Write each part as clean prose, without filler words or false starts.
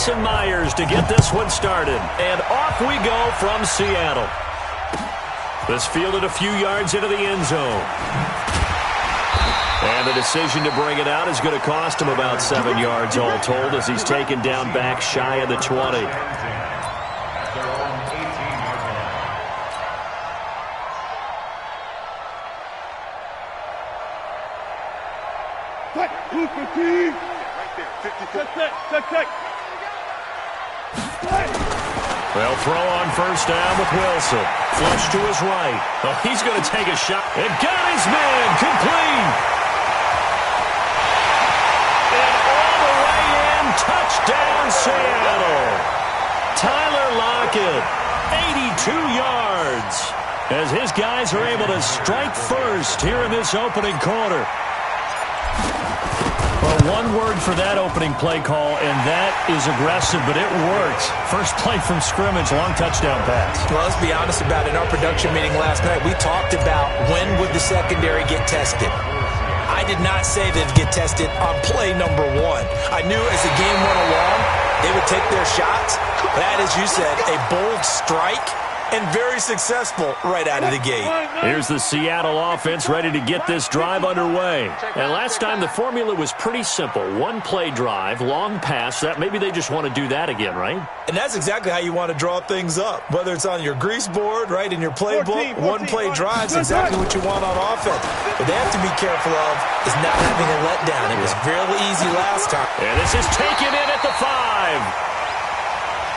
Jason Myers to get this one started. And off we go from Seattle. This fielded a few yards into the end zone. And the decision to bring it out is going to cost him about 7 yards all told as he's taken down back shy of the 20. They'll throw on first down with Wilson. Flush to his right. Oh, he's going to take a shot. And got his man complete. And all the way in. Touchdown, Seattle. Tyler Lockett, 82 yards. As his guys are able to strike first here in this opening quarter. Well, one word for that opening play call, and that is aggressive, but it works. First play from scrimmage, long touchdown pass. Well, let's be honest about it. In our production meeting last night, we talked about when would the secondary get tested. I did not say they'd get tested on play number 1. I knew as the game went along, they would take their shots. That, as you said, a bold strike. And very successful right out of the gate. Here's the Seattle offense ready to get this drive underway. And last time the formula was pretty simple. One play drive, long pass. That maybe they just want to do that again, right? And that's exactly how you want to draw things up. Whether it's on your grease board, right, in your playbook, one play drive is exactly what you want on offense. What they have to be careful of is not having a letdown. It was fairly easy last time. And this is taken in at the 5.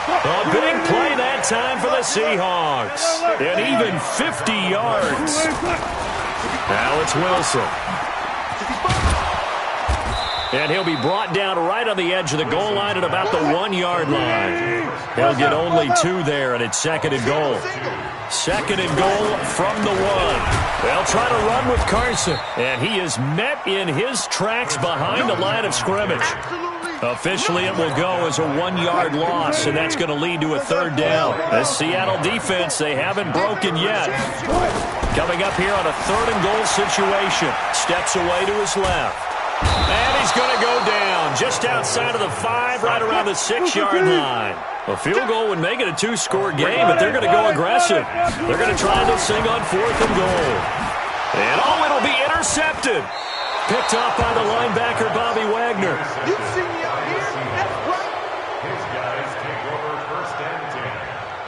A big play that time for the Seahawks. And even 50 yards. Now it's Wilson. And he'll be brought down right on the edge of the goal line at about the 1-yard line. He'll get only 2 there, and it's second and goal. Second and goal from the 1. They'll try to run with Carson. And he is met in his tracks behind the line of scrimmage. Officially, it will go as a 1-yard loss, and that's going to lead to a third down. The Seattle defense, they haven't broken yet. Coming up here on a third and goal situation. Steps away to his left. And he's going to go down just outside of the 5, right around the 6-yard line. A field goal would make it a 2-score game, but they're going to go aggressive. They're going to try this thing on 4th and goal. And it'll be intercepted. Picked up by the linebacker, Bobby Wagner. You see me out here? That's right. His guys take over first and 10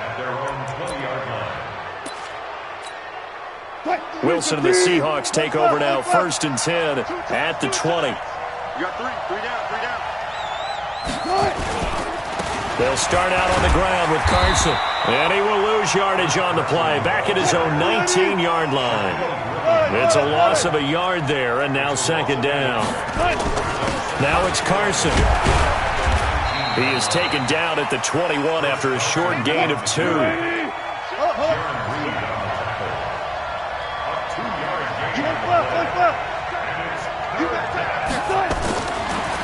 at their own 20-yard line. Wilson and the Seahawks take over now, first and 10 at the 20. You got 3 down. They'll start out on the ground with Carson. And he will lose yardage on the play, back at his own 19-yard line. It's a loss of a yard there, and now second down. Now it's Carson. He is taken down at the 21 after a short gain of 2.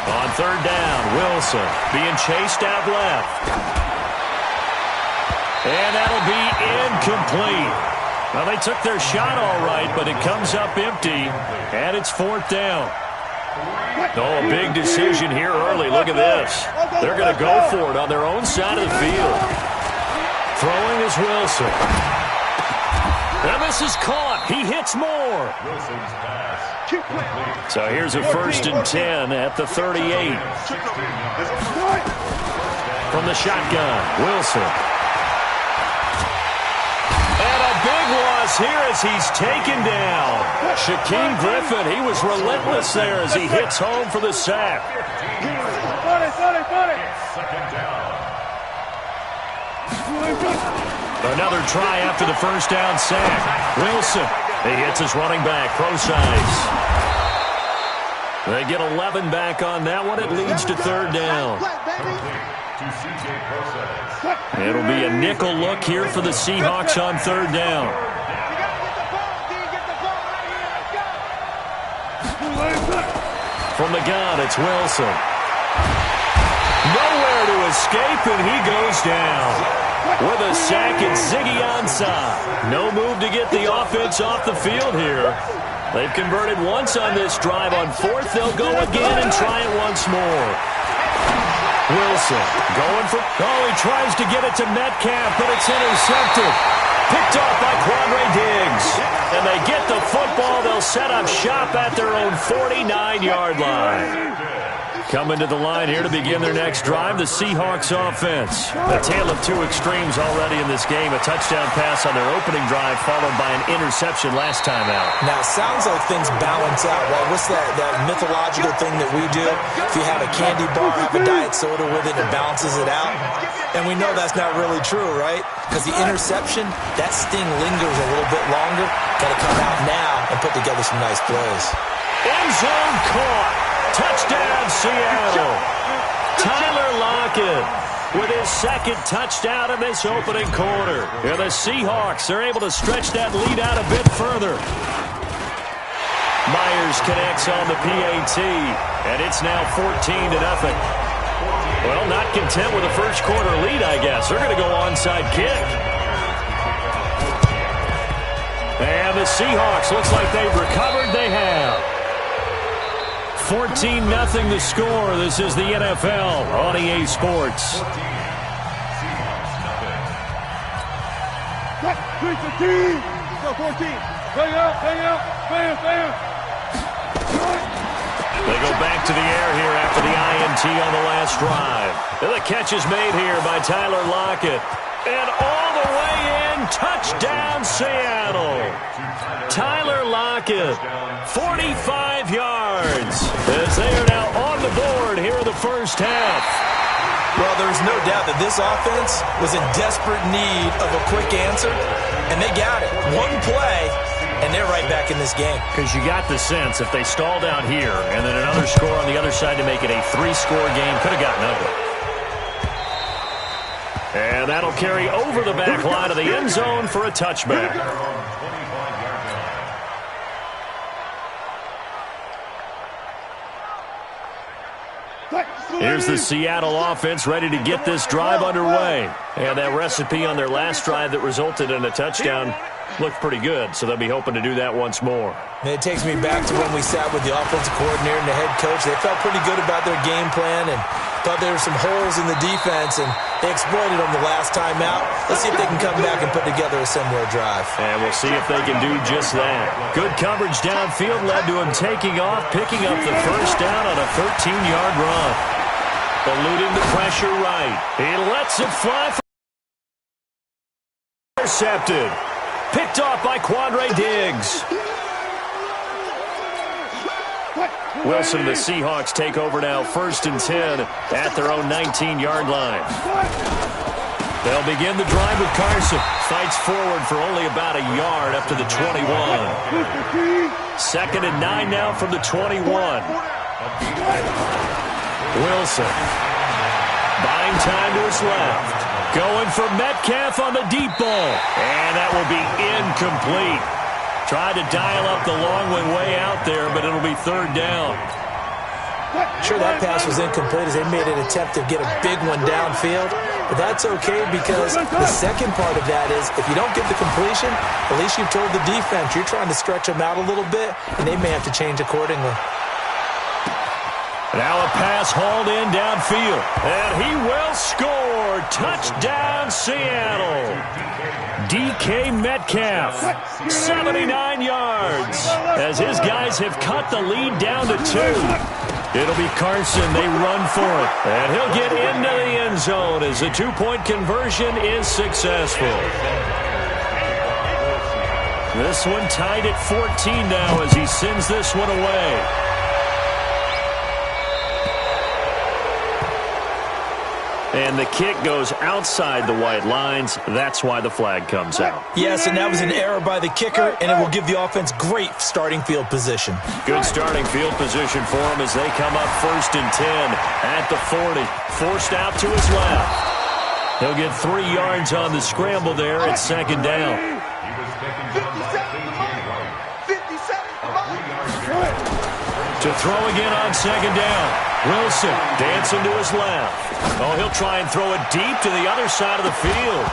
On third down, Wilson being chased out left. And that'll be incomplete. Well, they took their shot all right, but it comes up empty, and it's 4th down. Oh, a big decision here early. Look at this. They're going to go for it on their own side of the field. Throwing is Wilson. And this is caught. He hits more. So here's a first and 10 at the 38. From the shotgun, Wilson. And a big loss here as he's taken down. Shaquem Griffin, he was relentless there as he hits home for the sack. Another try after the first down sack. Wilson, he hits his running back, Procise. They get 11 back on that one. It leads to third down. It'll be a nickel look here for the Seahawks on third down. From the gun, it's Wilson. Nowhere to escape, and he goes down. With a sack, it's Ziggy Ansah. No move to get the offense off the field here. They've converted once on this drive. On fourth, they'll go again and try it once more. Wilson going for... Oh, he tries to get it to Metcalf, but it's intercepted. Picked off by Quandre Diggs. And they get the football. They'll set up shop at their own 49-yard line. Coming to the line here to begin their next drive, the Seahawks offense. A tale of two extremes already in this game. A touchdown pass on their opening drive, followed by an interception last time out. Now, it sounds like things balance out, right? What's that mythological thing that we do? If you have a candy bar, have a diet soda with it, it balances it out. And we know that's not really true, right? Because the interception, that sting lingers a little bit longer. Got to come out now and put together some nice plays. End zone caught. Touchdown, Seattle. Tyler Lockett with his second touchdown in this opening quarter. And the Seahawks are able to stretch that lead out a bit further. Myers connects on the PAT, and it's now 14-0. Well, not content with the first quarter lead, I guess. They're going to go onside kick. And the Seahawks, looks like they've recovered. They have. 14-0 the score. This is the NFL on EA Sports. They go back to the air here after the INT on the last drive. And the catch is made here by Tyler Lockett. And all the way in, touchdown Seattle. Tyler Lockett, 45 yards, as they are now on the board here in the first half. Well, there's no doubt that this offense was in desperate need of a quick answer, and they got it. One play, and they're right back in this game. Because you got the sense if they stalled out here and then another score on the other side to make it a three-score game, could have gotten ugly. And that'll carry over the back line of the end zone for a touchback. Here's the Seattle offense ready to get this drive underway. And that recipe on their last drive that resulted in a touchdown looked pretty good, so they'll be hoping to do that once more. It takes me back to when we sat with the offensive coordinator and the head coach. They felt pretty good about their game plan and thought there were some holes in the defense, and they exploited them the last time out. Let's see if they can come back and put together a similar drive. And we'll see if they can do just that. Good coverage downfield led to him taking off, picking up the first down on a 13-yard run. Eluding the pressure right. He lets it fly for intercepted. Picked off by Quandre Diggs. Wilson and the Seahawks take over now, 1st and 10 at their own 19-yard line. They'll begin the drive with Carson. Fights forward for only about a yard up to the 21. 2nd and 9 now from the 21. Wilson. Buying time to his left. Going for Metcalf on the deep ball. And that will be incomplete. Tried to dial up the long one way out there, but it'll be 3rd down. Sure, that pass was incomplete as they made an attempt to get a big one downfield. But that's okay because the second part of that is if you don't get the completion, at least you've told the defense you're trying to stretch them out a little bit, and they may have to change accordingly. Now a pass hauled in downfield. And he will score. Touchdown, Seattle. DK Metcalf, 79 yards. As his guys have cut the lead down to 2. It'll be Carson. They run for it. And he'll get into the end zone as the 2-point conversion is successful. This one tied at 14 now as he sends this one away. And the kick goes outside the white lines. That's why the flag comes out. Yes, and that was an error by the kicker, and it will give the offense great starting field position. Good starting field position for him as they come up 1st and 10 at the 40. Forced out to his left. He'll get 3 yards on the scramble there at 2nd down. 57. To throw again on 2nd down. Wilson dancing to his left. Oh, he'll try and throw it deep to the other side of the field.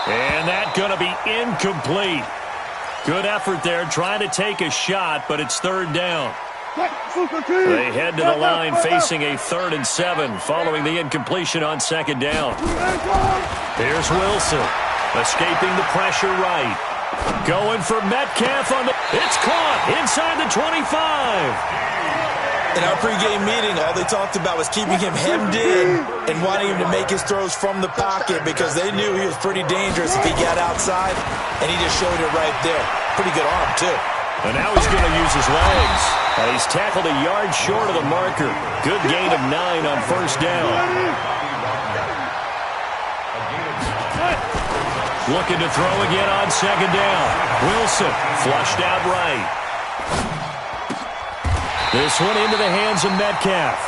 And that's going to be incomplete. Good effort there trying to take a shot, but it's 3rd down. They head to the line facing a 3rd and 7 following the incompletion on 2nd down. Here's Wilson, escaping the pressure right. Going for Metcalf on the... It's caught inside the 25. In our pregame meeting, all they talked about was keeping him hemmed in and wanting him to make his throws from the pocket because they knew he was pretty dangerous if he got outside, and he just showed it right there. Pretty good arm, too. And now he's going to use his legs. And he's tackled a yard short of the marker. Good gain of 9 on 1st down. Looking to throw again on 2nd down. Wilson flushed out right. This one into the hands of Metcalf.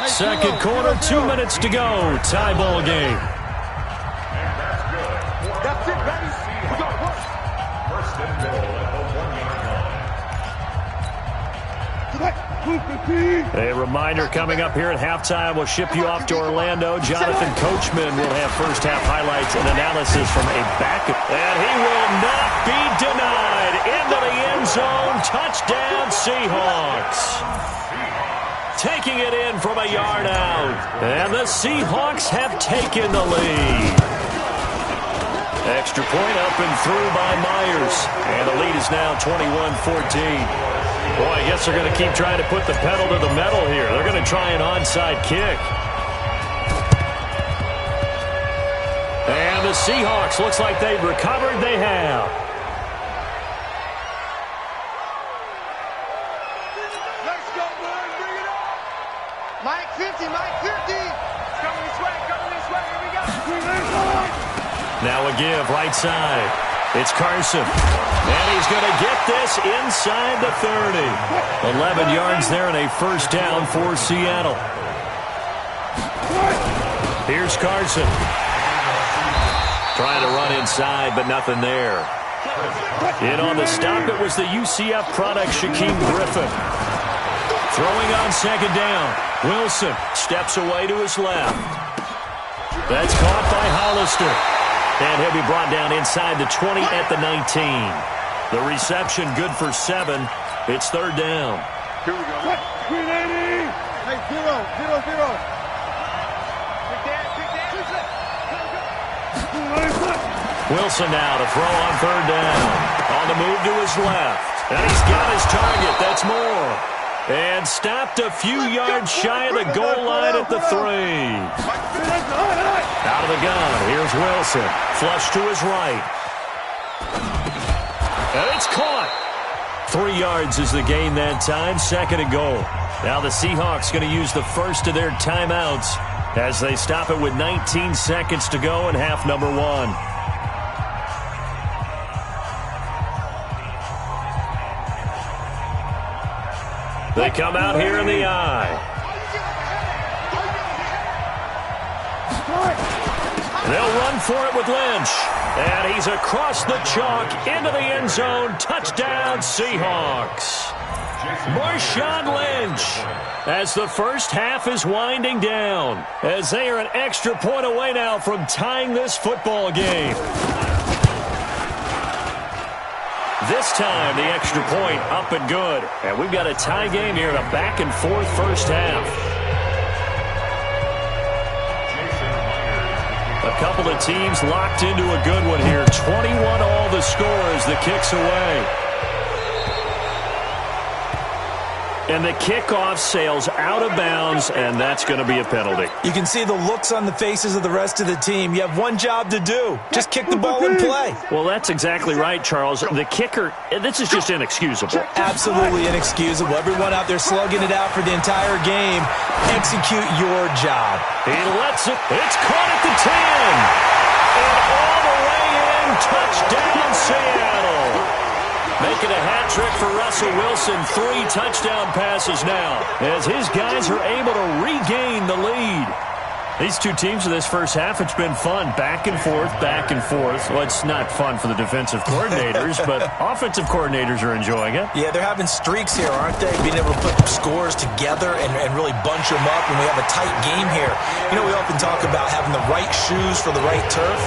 2nd quarter, 2 minutes to go. Tie ball game. That's it, baby. We got work. First and goal at the 1-yard line. A reminder coming up here at halftime. We'll ship you off to Orlando. Jonathan Coachman will have first half highlights and analysis from a backup. And he will not be denied. Into the end zone. Touchdown, Seahawks. Taking it in from a yard out. And the Seahawks have taken the lead. Extra point up and through by Myers. And the lead is now 21-14. Boy, I guess they're going to keep trying to put the pedal to the metal here. They're going to try an onside kick. And the Seahawks, looks like they've recovered. They have. Let's go, boys. Bring it up. Mike 50, Mike 50. It's coming this way, Here we go. Now a give, right side. It's Carson. And he's going to get this inside the 30. 11 yards there and a first down for Seattle. Here's Carson. Trying to run inside, but nothing there. In on the stop, it was the UCF product, Shaquem Griffin. Throwing on 2nd down. Wilson steps away to his left. That's caught by Hollister. And he'll be brought down inside the 20 at the 19. The reception good for 7. It's 3rd down. Here we go. 380. Hey, 0. Wilson now to throw on 3rd down. On the move to his left. And he's got his target. That's more. And stopped a few yards shy of the goal line at the 3. Out of the gun. Here's Wilson. Flush to his right. And it's caught. 3 yards is the gain that time. 2nd and goal. Now the Seahawks going to use the first of their timeouts as they stop it with 19 seconds to go in half number 1. They come out here in the eye. They'll run for it with Lynch. And he's across the chalk into the end zone. Touchdown, Seahawks. Marshawn Lynch as the first half is winding down, as they are an extra point away now from tying this football game. This time, the extra point up and good. And we've got a tie game here in a back-and-forth first half. A couple of teams locked into a good one here. 21 all the score as the kick's away. And the kickoff sails out of bounds, and that's going to be a penalty. You can see the looks on the faces of the rest of the team. You have one job to do. Just kick the ball and play. Well, that's exactly right, Charles. The kicker, this is just inexcusable. Absolutely inexcusable. Everyone out there slugging it out for the entire game. Execute your job. He lets it. It's caught at the 10. And all the way in. Touchdown, Seattle. Making a hat trick for Russell Wilson. 3 touchdown passes now as his guys are able to regain the lead. These two teams in this first half, it's been fun. Back and forth, back and forth. Well, it's not fun for the defensive coordinators, but offensive coordinators are enjoying it. Yeah, they're having streaks here, aren't they? Being able to put scores together and really bunch them up, and we have a tight game here. You know, we often talk about having the right shoes for the right turf.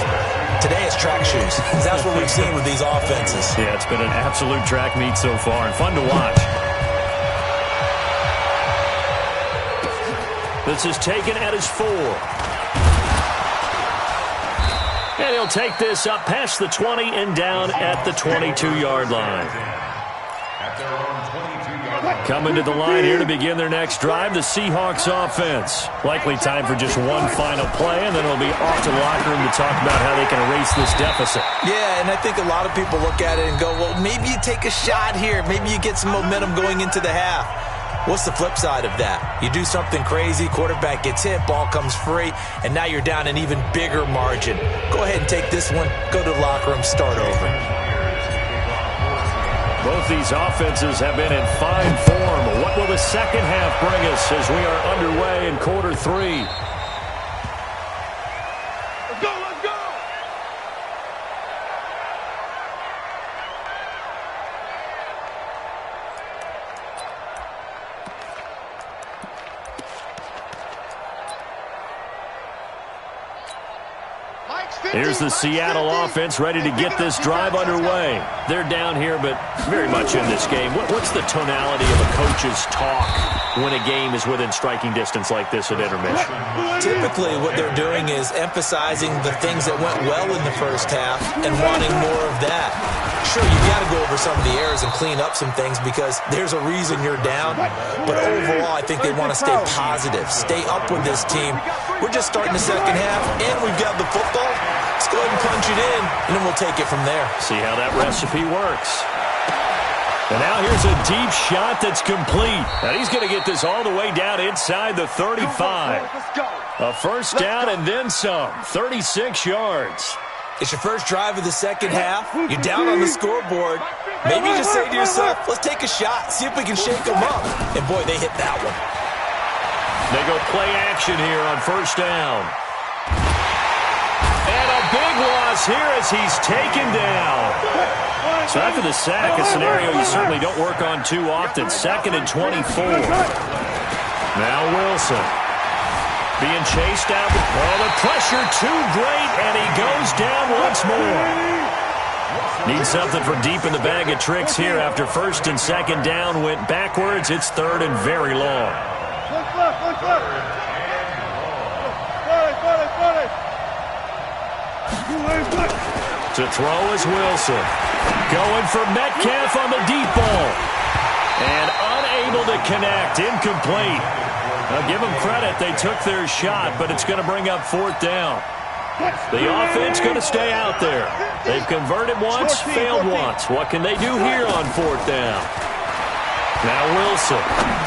Today it's track shoes. That's what we've seen with these offenses. Yeah, it's been an absolute track meet so far and fun to watch. This is taken at his 4. And he'll take this up past the 20 and down at the 22-yard line. Coming to the line here to begin their next drive, the Seahawks offense. Likely time for just one final play, and then it'll be off to the locker room to talk about how they can erase this deficit. Yeah, and I think a lot of people look at it and go, well, maybe you take a shot here. Maybe you get some momentum going into the half. What's the flip side of that? You do something crazy, quarterback gets hit, ball comes free, and now you're down an even bigger margin. Go ahead and take this one, go to the locker room, start over. Both these offenses have been in fine form. What will the second half bring us as we are underway in quarter 3? Let's go, let's go! Here's the Seattle offense ready to get this drive underway. They're down here, but very much in this game. What's the tonality of a coach's talk when a game is within striking distance like this at intermission? Typically, what they're doing is emphasizing the things that went well in the first half and wanting more of that. Sure, you've got to go over some of the errors and clean up some things because there's a reason you're down. But overall, I think they want to stay positive, stay up with this team. We're just starting the second half, and we've got the football. Let's go ahead and punch it in, and then we'll take it from there. See how that recipe works. And now here's a deep shot that's complete. And he's going to get this all the way down inside the 35. A first down and then some. 36 yards. It's your first drive of the second half. You're down on the scoreboard. Maybe you just say to yourself, let's take a shot, see if we can shake them up. And, boy, they hit that one. They go play action here on first down. And a big loss here as he's taken down. So after the sack, a scenario you certainly don't work on too often. 2nd and 24. Now Wilson being chased out. Oh, the pressure too great, and he goes down once more. Needs something from deep in the bag of tricks here after 1st and 2nd down went backwards. It's 3rd and very long. To throw is Wilson. Going for Metcalf on the deep ball. And unable to connect. Incomplete. Now give them credit. They took their shot, but it's going to bring up 4th down. The offense going to stay out there. They've converted once, failed once. What can they do here on 4th down? Now Wilson.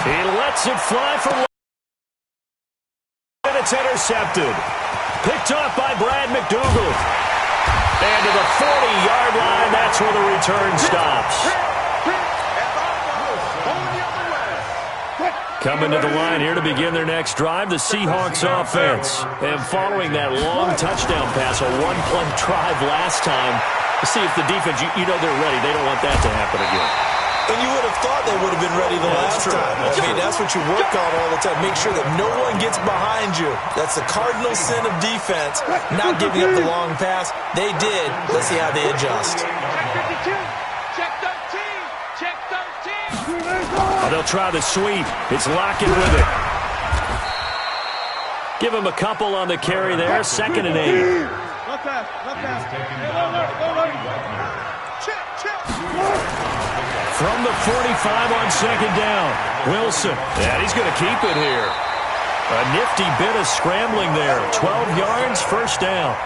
He lets it fly for one. And it's intercepted. Picked off by Brad McDougald. And to the 40-yard line, that's where the return stops. Coming to the line here to begin their next drive, the Seahawks offense. And following that long touchdown pass, a one-play drive last time, to see if the defense, you know they're ready. They don't want that to happen again. And you would have thought they would have been ready the last time. I mean, that's what you work on all the time. Make sure that no one gets behind you. That's the cardinal sin of defense, not giving up the long pass. They did. Let's see how they adjust. Check 13. Check 13. Oh, they'll try the sweep. It's Lockett with it. Give him a couple on the carry there. 2nd and 8. Left pass. From the 45 on 2nd down. Wilson. And he's going to keep it here. A nifty bit of scrambling there. 12 yards, 1st down.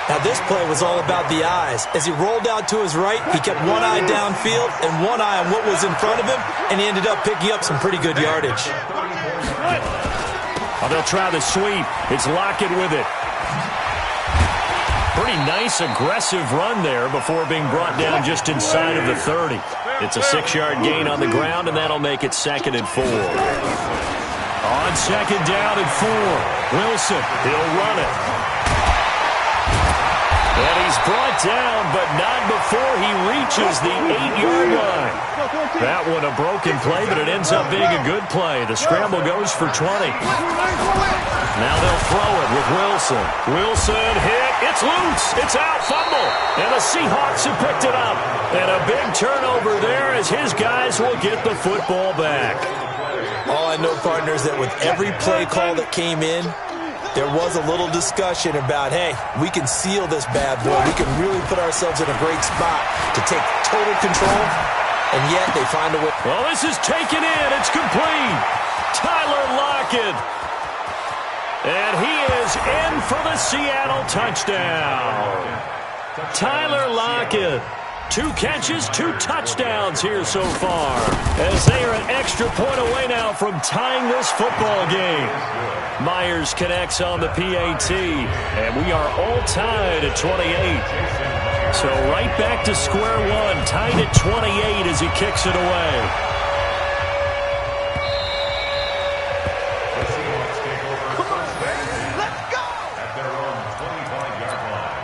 Now this play was all about the eyes. As he rolled out to his right, he kept one eye downfield and one eye on what was in front of him, and he ended up picking up some pretty good yardage. Oh, they'll try the sweep. It's Lockett with it. Pretty nice, aggressive run there before being brought down just inside of the 30. It's a 6-yard gain on the ground, and that'll make it 2nd and 4. On second down and 4. Wilson, he'll run it. And he's brought down, but not before he reaches the 8-yard line. That one a broken play, but it ends up being a good play. The scramble goes for 20. Now they'll throw it with Wilson. Wilson hit. It's loose. It's out. Fumble. And the Seahawks have picked it up. And a big turnover there as his guys will get the football back. All I know, partners, that with every play call that came in, there was a little discussion about, hey, we can seal this bad boy. We can really put ourselves in a great spot to take total control, and yet they find a way. Well, this is taken in. It's complete. Tyler Lockett. And he is in for the Seattle touchdown. Tyler Lockett. 2 catches, 2 touchdowns here so far, as they are an extra point away now from tying this football game. Myers connects on the PAT, and we are all tied at 28. So right back to square one, tied at 28 as he kicks it away. Let's go! At their own 25-yard line.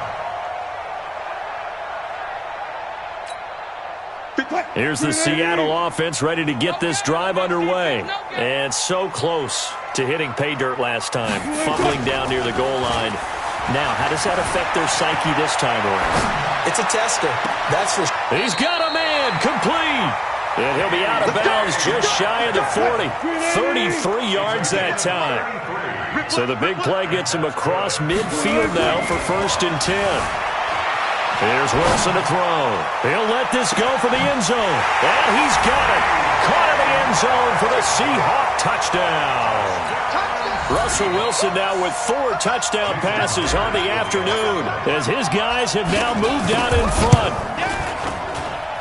Here's the Seattle offense ready to get this drive underway. And so close to hitting pay dirt last time, fumbling down near the goal line. Now, how does that affect their psyche this time around? It's a tester. That's for sure. He's got a man, complete. And he'll be out of bounds just shy of the 40. 33 yards that time. So the big play gets him across midfield now for 1st and 10. Here's Wilson to throw. He'll let this go for the end zone. And he's got it. Caught in the end zone for the Seahawk touchdown. Russell Wilson now with 4 touchdown passes on the afternoon as his guys have now moved out in front.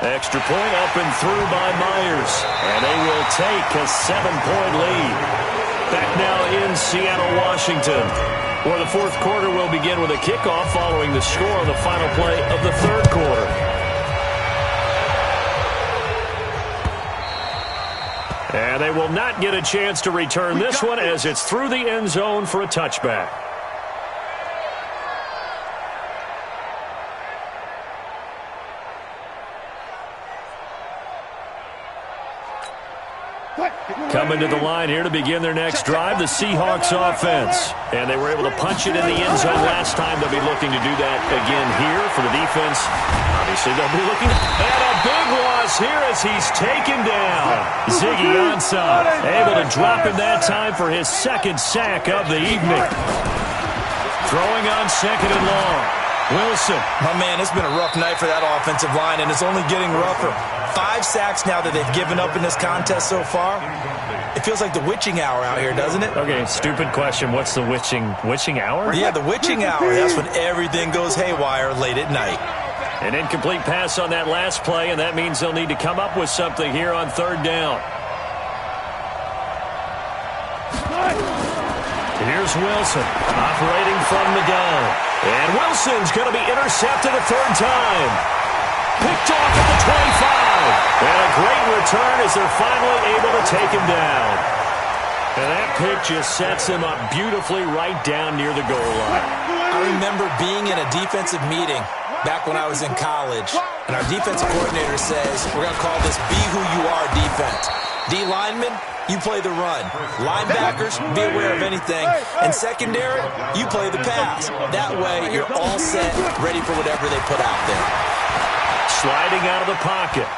Extra point up and through by Myers. And they will take a 7-point lead. Back now in Seattle, Washington, where the 4th quarter will begin with a kickoff following the score on the final play of the 3rd quarter. And they will not get a chance to return this one as it's through the end zone for a touchback. Coming to the line here to begin their next drive, the Seahawks offense. And they were able to punch it in the end zone last time. They'll be looking to do that again here for the defense. Obviously, they'll be looking at a big loss here as he's taken down. Ziggy Ansah able to drop him that time for his 2nd sack of the evening. Throwing on 2nd and long. Wilson. My man, it's been a rough night for that offensive line, and it's only getting rougher. 5 sacks now that they've given up in this contest so far. It feels like the witching hour out here, doesn't it? Okay, stupid question. What's the witching hour? Yeah, the witching hour. That's when everything goes haywire late at night. An incomplete pass on that last play, and that means they'll need to come up with something here on 3rd down. Here's Wilson operating from the gun. And Wilson's going to be intercepted a 3rd time. Picked off at the 25. And a great return as they're finally able to take him down. And that pick just sets him up beautifully right down near the goal line. I remember being in a defensive meeting back when I was in college, and our defensive coordinator says, we're going to call this Be Who You Are defense. D linemen, you play the run. Linebackers, be aware of anything. And secondary, you play the pass. That way, you're all set, ready for whatever they put out there. Sliding out of the pocket.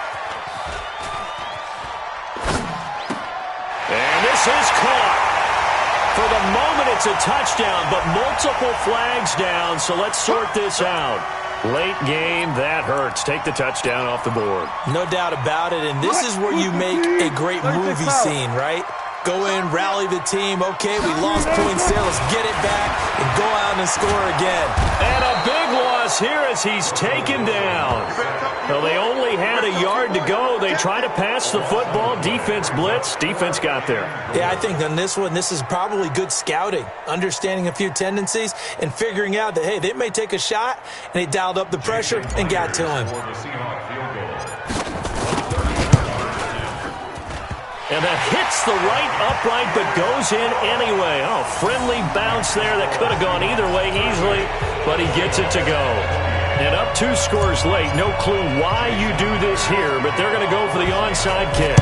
And this is caught. For the moment, it's a touchdown, but multiple flags down, so let's sort this out. Late game, that hurts. Take the touchdown off the board. No doubt about it, and this is where you make a great movie scene, right? Go in, rally the team. Okay, we lost points there. Let's get it back and go out and score again. And a big loss here as he's taken down. Well, they only had a yard to go. They tried to pass the football. Defense blitz. Defense got there. Yeah, I think on this one, this is probably good scouting, understanding a few tendencies and figuring out that, hey, they may take a shot, and they dialed up the pressure and got to him. And that hits the right upright but goes in anyway. Oh, friendly bounce there that could have gone either way easily, but he gets it to go. And up 2 scores late. No clue why you do this here, but they're going to go for the onside kick.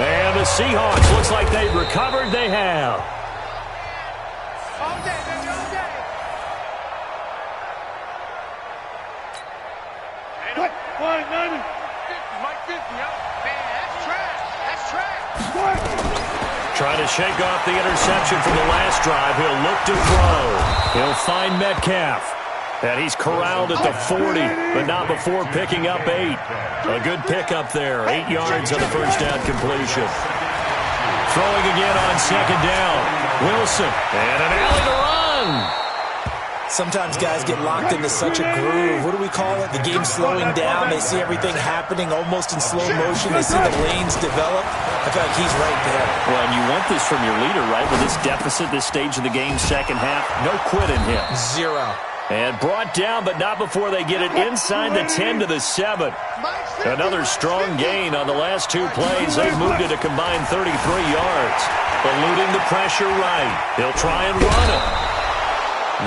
And the Seahawks, looks like they've recovered. They have. All day, baby, all day. What? 190. Mike 50, huh? Man, that's trash. That's trash. Trying to shake off the interception from the last drive. He'll look to throw. He'll find Metcalf. And he's corralled at the 40, but not before picking up 8. A good pickup there. 8 yards on the first down completion. Throwing again on second down. Wilson. And an alley to run. Sometimes guys get locked into such a groove. What do we call it? The game's slowing down. They see everything happening almost in slow motion. They see the lanes develop. I feel like he's right there. Well, and you want this from your leader, right? With this deficit, this stage of the game, second half, no quit in him. 0. And brought down, but not before they get it inside the 10 to the 7. Another strong gain on the last 2 plays. They've moved it a combined 33 yards. Eluding the pressure right. He'll try and run it.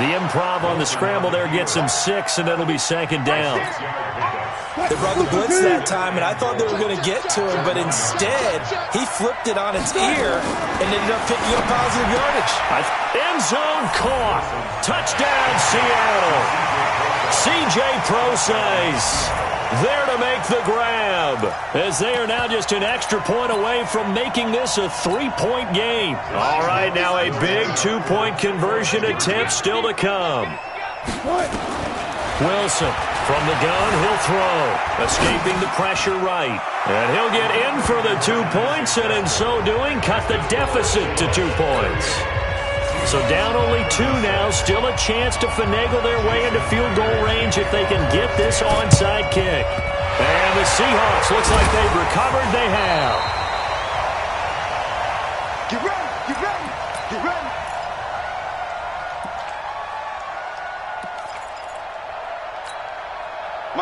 The improv on the scramble there gets him 6, and it'll be second down. They brought the blitz that time, and I thought they were going to get to him, but instead, he flipped it on its ear and ended up picking up positive yardage. End zone caught. Touchdown, Seattle. C.J. Procise there to make the grab, as they are now just an extra point away from making this a 3-point game. All right, now a big 2-point conversion attempt still to come. Wilson from the gun, he'll throw, escaping the pressure right. And he'll get in for the 2 points, and in so doing, cut the deficit to 2 points. So down only 2 now, still a chance to finagle their way into field goal range if they can get this onside kick. And the Seahawks, looks like they've recovered. They have. Get ready, get ready, get ready.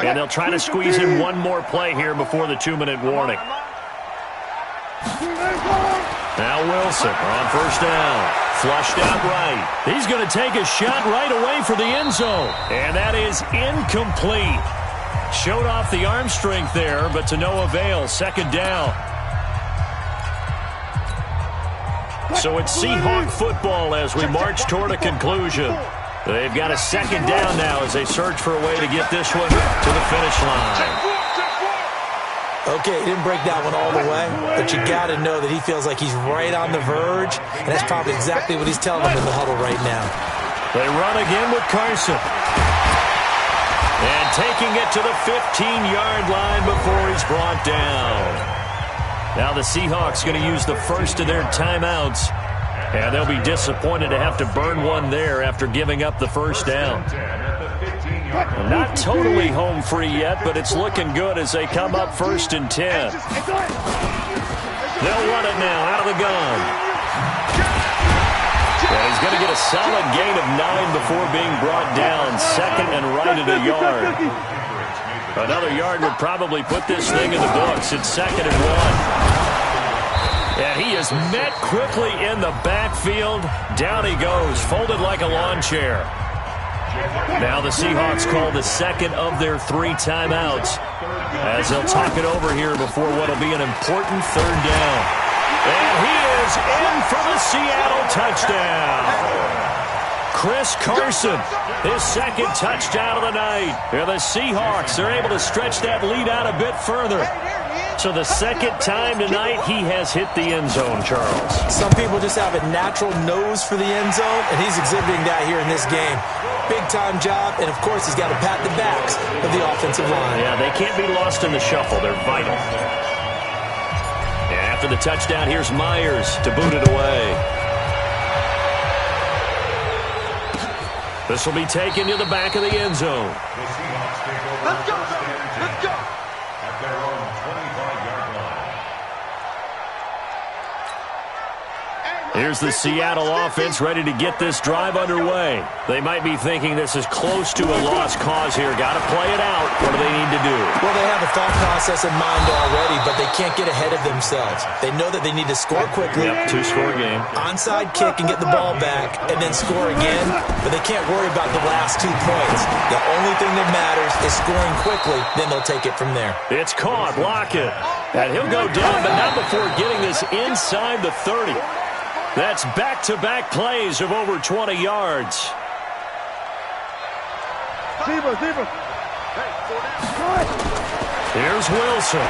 And they'll try to squeeze in one more play here before the 2-minute warning. Now Wilson on first down. Flushed out right. He's going to take a shot right away for the end zone. And that is incomplete. Showed off the arm strength there, but to no avail. Second down. So it's Seahawk football as we march toward a conclusion. They've got a second down now as they search for a way to get this one to the finish line. Okay, he didn't break that one all the way, but you got to know that he feels like he's right on the verge, and that's probably exactly what he's telling them in the huddle right now. They run again with Carson. And taking it to the 15-yard line before he's brought down. Now the Seahawks going to use the first of their timeouts, and they'll be disappointed to have to burn one there after giving up the first down. Not totally home free yet, but it's looking good as they come up 1st and 10. They'll run it now out of the gun. And he's going to get a solid gain of 9 before being brought down. Second and right at a yard. Another yard would probably put this thing in the books. It's 2nd and 1. And he is met quickly in the backfield. Down he goes, folded like a lawn chair. Now the Seahawks call the second of their 3 timeouts as they'll talk it over here before what will be an important 3rd down. And he is in for the Seattle touchdown. Chris Carson, his 2nd touchdown of the night. And the Seahawks are able to stretch that lead out a bit further. So the 2nd time tonight he has hit the end zone, Charles. Some people just have a natural nose for the end zone, and he's exhibiting that here in this game. Big-time job, and of course he's got to pat the backs of the offensive line. Yeah, they can't be lost in the shuffle. They're vital. And after the touchdown, here's Myers to boot it away. This will be taken to the back of the end zone. Let's go, let's go. At their own 25-yard line. Here's the Seattle offense ready to get this drive underway. They might be thinking this is close to a lost cause here. Got to play it out. What do they need to do? Well, they have a thought process in mind already, but they can't get ahead of themselves. They know that they need to score quickly. Yep, two-score game. Onside kick and get the ball back, and then score again, but they can't worry about the last 2 points. The only thing that matters is scoring quickly, then they'll take it from there. It's caught. Lockett. And he'll go down, but not before getting this inside the 30. That's back-to-back plays of over 20 yards. Here's Wilson.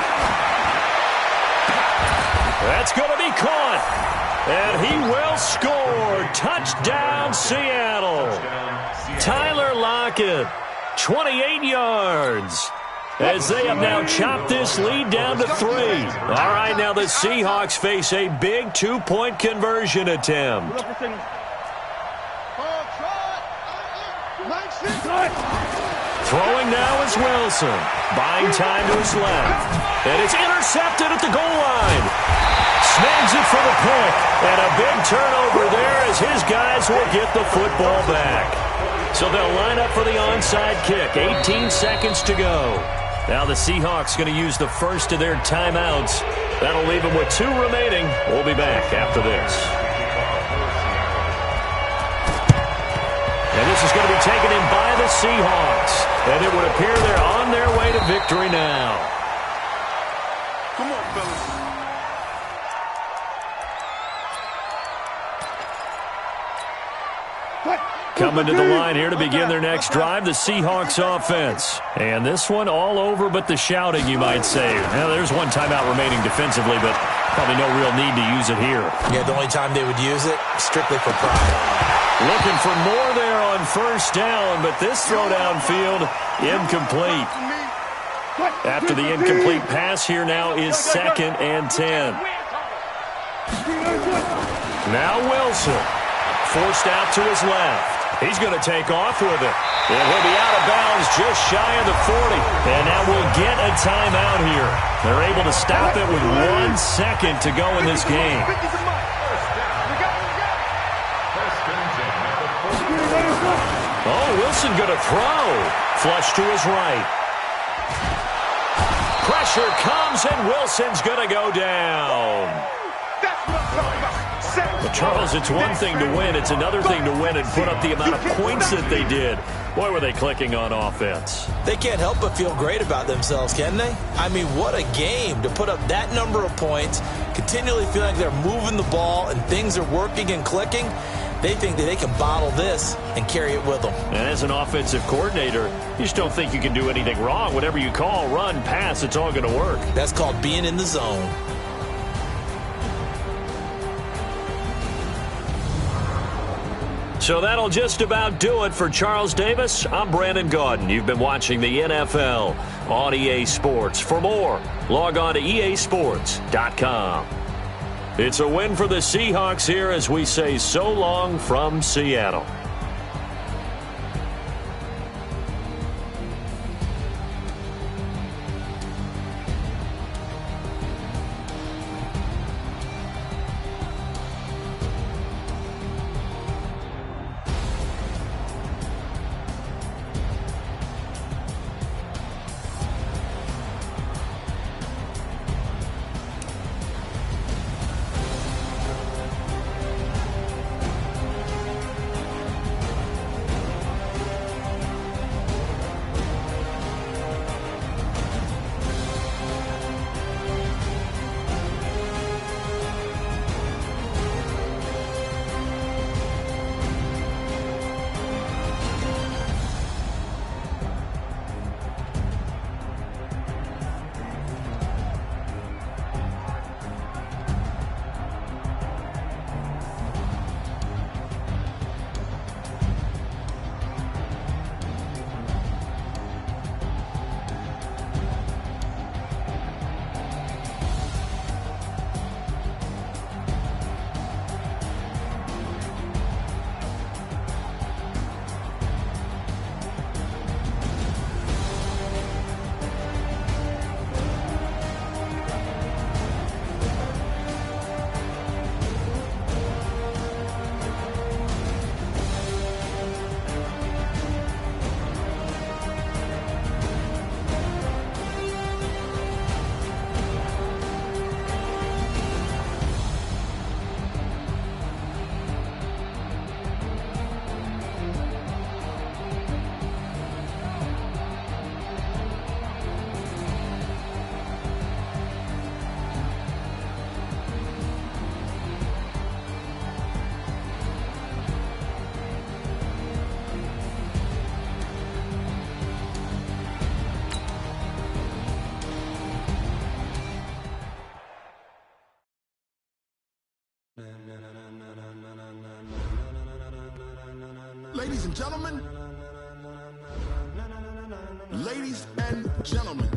That's going to be caught. And he will score. Touchdown, Seattle. Tyler Lockett, 28 yards. As they have now chopped this lead down to 3. All right, now the Seahawks face a big 2-point conversion attempt. Throwing now is Wilson. Buying time to his left. And it's intercepted at the goal line. Snags it for the pick. And a big turnover there as his guys will get the football back. So they'll line up for the onside kick. 18 seconds to go. Now the Seahawks going to use the first of their timeouts. That'll leave them with 2 remaining. We'll be back after this. And this is going to be taken in by the Seahawks. And it would appear they're on their way to victory now. Come on, fellas. Coming to the line here to begin their next drive, the Seahawks offense. And this one all over but the shouting, you might say. Now, there's one timeout remaining defensively, but probably no real need to use it here. Yeah, the only time they would use it, strictly for pride. Looking for more there on first down, but this throw downfield, incomplete. After the incomplete pass here now is 2nd and 10. Now Wilson, forced out to his left. He's going to take off with it. And he'll be out of bounds just shy of the 40. And now we'll get a timeout here. They're able to stop it with 1 second to go in this game. Oh, Wilson going to throw. Flush to his right. Pressure comes, and Wilson's going to go down. But Charles, it's one thing to win. It's another thing to win and put up the amount of points that they did. Boy, were they clicking on offense. They can't help but feel great about themselves, can they? I mean, what a game to put up that number of points, continually feel like they're moving the ball and things are working and clicking. They think that they can bottle this and carry it with them. And as an offensive coordinator, you just don't think you can do anything wrong. Whatever you call, run, pass, it's all going to work. That's called being in the zone. So that'll just about do it for Charles Davis. I'm Brandon Gaudin. You've been watching the NFL on EA Sports. For more, log on to easports.com. It's a win for the Seahawks here as we say so long from Seattle. Ladies and gentlemen. Ladies and gentlemen.